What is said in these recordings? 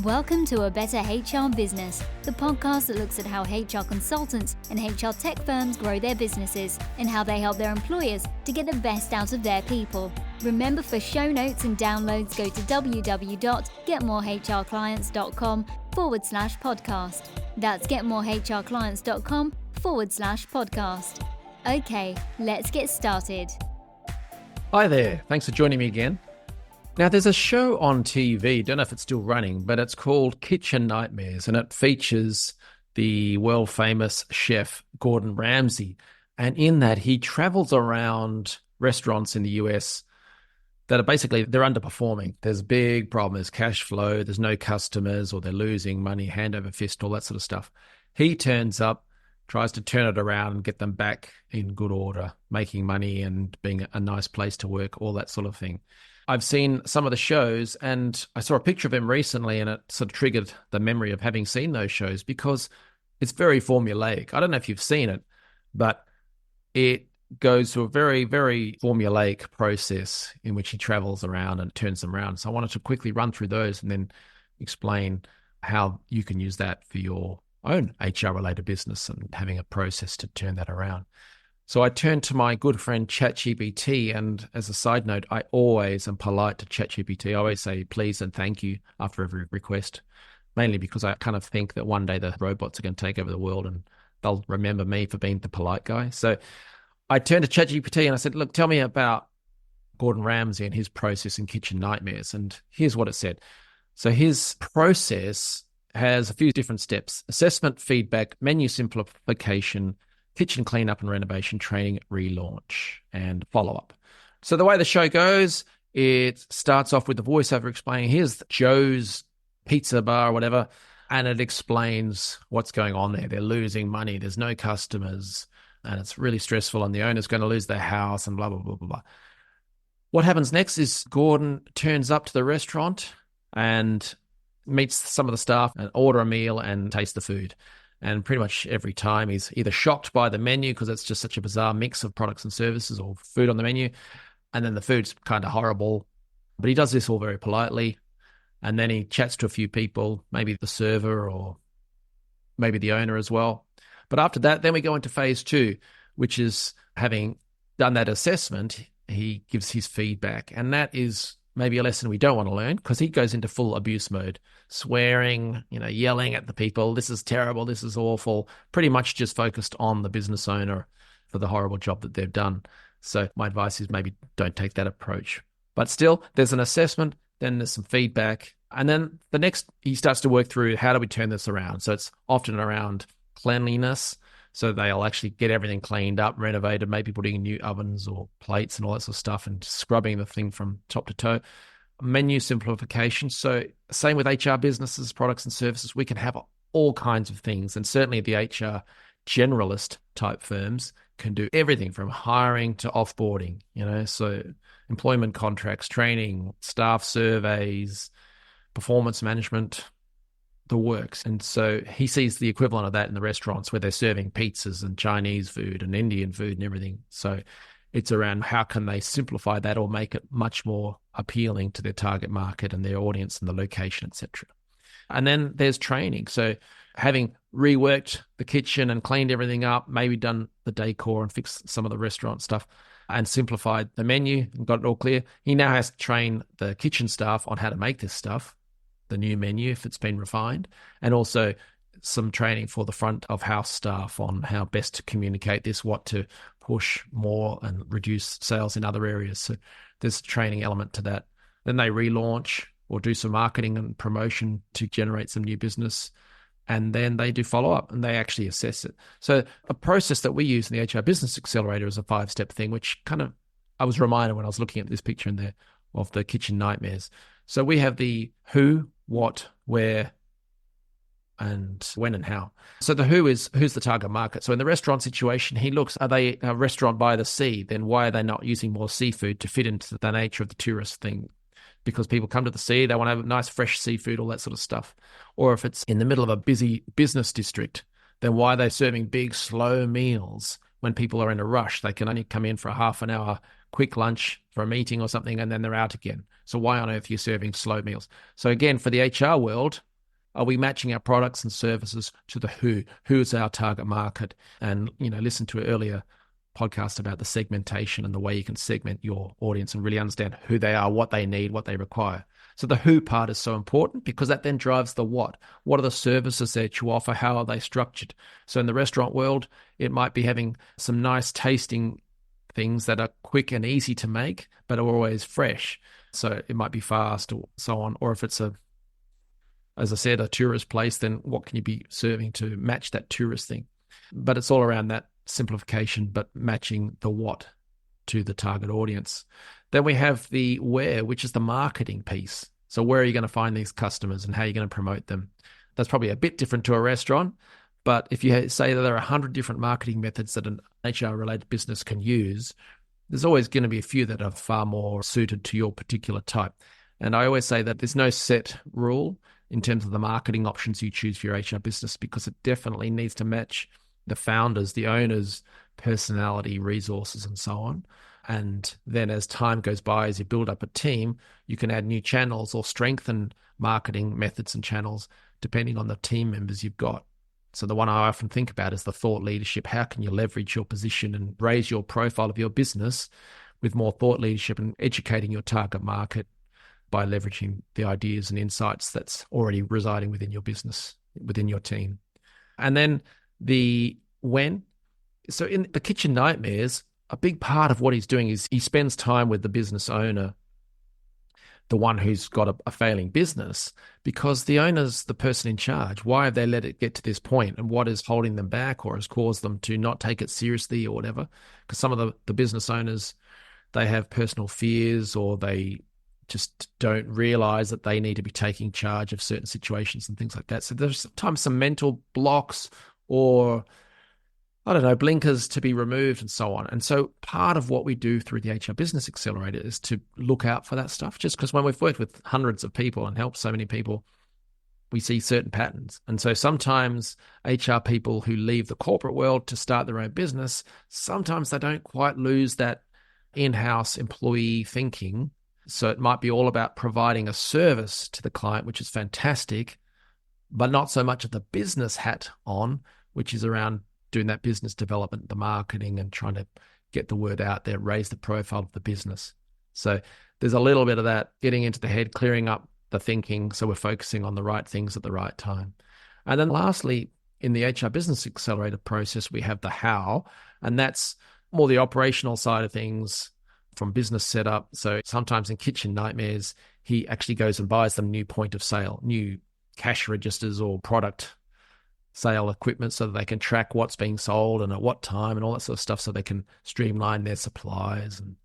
Welcome to A Better HR Business, the podcast that looks at how HR consultants and HR tech firms grow their businesses and how they help their employers to get the best out of their people. Remember, for show notes and downloads, go to www.getmorehrclients.com/podcast. That's getmorehrclients.com/podcast. Okay, let's get started. Hi there, thanks for joining me again. Now, there's a show on TV, don't know if it's still running, but it's called Kitchen Nightmares, and it features the world-famous chef Gordon Ramsay. And in that, he travels around restaurants in the US that are basically, they're underperforming. There's a big problem, there's cash flow, there's no customers, or they're losing money, hand over fist, all that sort of stuff. He turns up, tries to turn it around and get them back in good order, making money and being a nice place to work, all that sort of thing. I've seen some of the shows, and I saw a picture of him recently, and it sort of triggered the memory of having seen those shows because it's very formulaic. I don't know if you've seen it, but it goes through a very, very formulaic process in which he travels around and turns them around. So I wanted to quickly run through those and then explain how you can use that for your own HR-related business and having a process to turn that around. So I turned to my good friend ChatGPT, and as a side note, I always am polite to ChatGPT. I always say please and thank you after every request, mainly because I kind of think that one day the robots are going to take over the world and they'll remember me for being the polite guy. So I turned to ChatGPT and I said, look, tell me about Gordon Ramsay and his process in Kitchen Nightmares. And here's what it said. So his process has a few different steps: assessment, feedback, menu simplification, kitchen cleanup and renovation, training, relaunch, and follow-up. So the way the show goes, it starts off with the voiceover explaining, here's Joe's Pizza Bar or whatever, and it explains what's going on there. They're losing money, there's no customers, and it's really stressful, and the owner's going to lose their house, and blah, blah, blah, blah, blah. What happens next is Gordon turns up to the restaurant and meets some of the staff and order a meal and taste the food. And pretty much every time he's either shocked by the menu because it's just such a bizarre mix of products and services or food on the menu, and then the food's kind of horrible. But he does this all very politely, and then he chats to a few people, maybe the server or maybe the owner as well. But after that, then we go into phase 2, which is having done that assessment, he gives his feedback. And that is maybe a lesson we don't want to learn because he goes into full abuse mode, swearing, yelling at the people. This is terrible. This is awful. Pretty much just focused on the business owner for the horrible job that they've done. So my advice is maybe don't take that approach. But still, there's an assessment, then there's some feedback. And then the next, he starts to work through how do we turn this around? So it's often around cleanliness. So they'll actually get everything cleaned up, renovated, maybe putting in new ovens or plates and all that sort of stuff and scrubbing the thing from top to toe. Menu simplification. So same with HR businesses, products and services, we can have all kinds of things. And certainly the HR generalist type firms can do everything from hiring to offboarding, so employment contracts, training, staff surveys, performance management, the works. And so he sees the equivalent of that in the restaurants where they're serving pizzas and Chinese food and Indian food and everything. So it's around how can they simplify that or make it much more appealing to their target market and their audience and the location, etc. And then there's training. So having reworked the kitchen and cleaned everything up, maybe done the decor and fixed some of the restaurant stuff and simplified the menu and got it all clear, he now has to train the kitchen staff on how to make this stuff, the new menu if it's been refined, and also some training for the front of house staff on how best to communicate this, what to push more and reduce sales in other areas. So there's a training element to that. Then they relaunch or do some marketing and promotion to generate some new business. And then they do follow-up and they actually assess it. So a process that we use in the HR Business Accelerator is a 5-step thing, which kind of, I was reminded when I was looking at this picture in there of the kitchen nightmares. So we have the who, what, where, and when and how. So the who is, who's the target market? So in the restaurant situation, he looks, are they a restaurant by the sea? Then why are they not using more seafood to fit into the nature of the tourist thing? Because people come to the sea, they want to have nice fresh seafood, all that sort of stuff. Or if it's in the middle of a busy business district, then why are they serving big, slow meals when people are in a rush? They can only come in for a half an hour quick lunch for a meeting or something, and then they're out again. So why on earth are you serving slow meals? So again, for the HR world, Are we matching our products and services to the who? Who is our target market? And, listen to an earlier podcast about the segmentation and the way you can segment your audience and really understand who they are, what they need, what they require. So the who part is so important because that then drives the what. What are the services that you offer? How are they structured? So in the restaurant world, it might be having some nice tasting things that are quick and easy to make, but are always fresh. So it might be fast or so on. Or if it's as I said, a tourist place, then what can you be serving to match that tourist thing? But it's all around that simplification, but matching the what to the target audience. Then we have the where, which is the marketing piece. So where are you going to find these customers and how are you going to promote them? That's probably a bit different to a restaurant. But if you say that there are 100 different marketing methods that an HR-related business can use, there's always going to be a few that are far more suited to your particular type. And I always say that there's no set rule in terms of the marketing options you choose for your HR business, because it definitely needs to match the founders, the owners' personality, resources, and so on. And then as time goes by, as you build up a team, you can add new channels or strengthen marketing methods and channels depending on the team members you've got. So the one I often think about is the thought leadership. How can you leverage your position and raise your profile of your business with more thought leadership and educating your target market by leveraging the ideas and insights that's already residing within your business, within your team. And then the when. So in the Kitchen Nightmares, a big part of what he's doing is he spends time with the business owner, the one who's got a failing business, because the owner's the person in charge. Why have they let it get to this point, and what is holding them back or has caused them to not take it seriously or whatever? Because some of the business owners, they have personal fears, or they just don't realize that they need to be taking charge of certain situations and things like that. So there's sometimes some mental blocks or, I don't know, blinkers to be removed and so on. And so part of what we do through the HR Business Accelerator is to look out for that stuff, just because when we've worked with hundreds of people and helped so many people, we see certain patterns. And so sometimes HR people who leave the corporate world to start their own business, sometimes they don't quite lose that in-house employee thinking. So it might be all about providing a service to the client, which is fantastic, but not so much of the business hat on, which is around doing that business development, the marketing, and trying to get the word out there, raise the profile of the business. So there's a little bit of that getting into the head, clearing up the thinking, so we're focusing on the right things at the right time. And then lastly, in the HR Business Accelerator process, we have the how, and that's more the operational side of things from business setup. So sometimes in Kitchen Nightmares, he actually goes and buys them new point of sale, new cash registers or product sale equipment so that they can track what's being sold and at what time and all that sort of stuff, so they can streamline their supplies and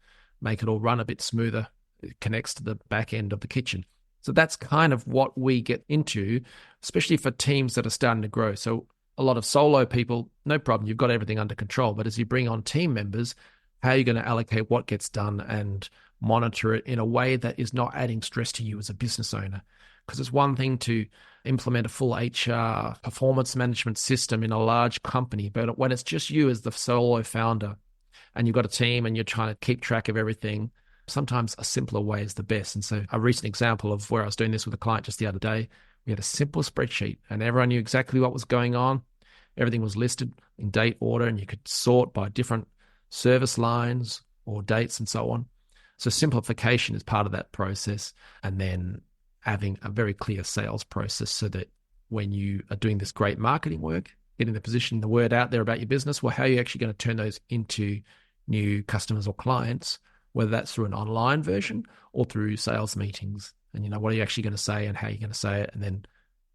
make it all run a bit smoother. It connects to the back end of the kitchen. So that's kind of what we get into, especially for teams that are starting to grow. So a lot of solo people, no problem, you've got everything under control. But as you bring on team members, how are you going to allocate what gets done and monitor it in a way that is not adding stress to you as a business owner? Because it's one thing to implement a full HR performance management system in a large company, but when it's just you as the solo founder and you've got a team and you're trying to keep track of everything, sometimes a simpler way is the best. And so a recent example of where I was doing this with a client just the other day, we had a simple spreadsheet and everyone knew exactly what was going on. Everything was listed in date order and you could sort by different service lines or dates and so on. So simplification is part of that process. And then having a very clear sales process so that when you are doing this great marketing work, getting the position, the word out there about your business, well, how are you actually going to turn those into new customers or clients, whether that's through an online version or through sales meetings? And, what are you actually going to say and how you're going to say it, and then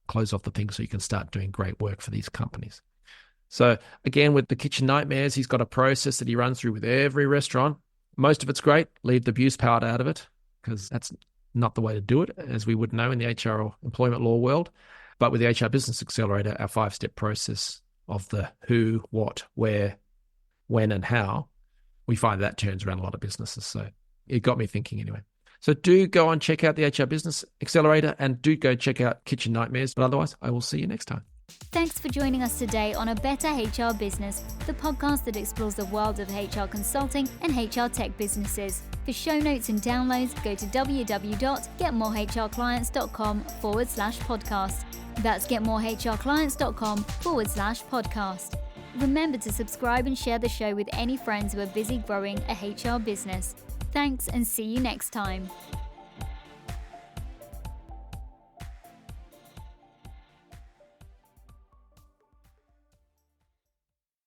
close off the thing so you can start doing great work for these companies. So again, with the Kitchen Nightmares, he's got a process that he runs through with every restaurant. Most of it's great. Leave the abuse part out of it, because that's not the way to do it, as we would know in the HR or employment law world. But with the HR Business Accelerator, our 5-step process of the who, what, where, when, and how, we find that turns around a lot of businesses. So it got me thinking anyway. So do go and check out the HR Business Accelerator, and do go check out Kitchen Nightmares. But otherwise, I will see you next time. Thanks for joining us today on A Better HR Business, the podcast that explores the world of HR consulting and HR tech businesses. For show notes and downloads, go to www.getmorehrclients.com/podcast. That's getmorehrclients.com/podcast. Remember to subscribe and share the show with any friends who are busy growing a HR business. Thanks, and see you next time.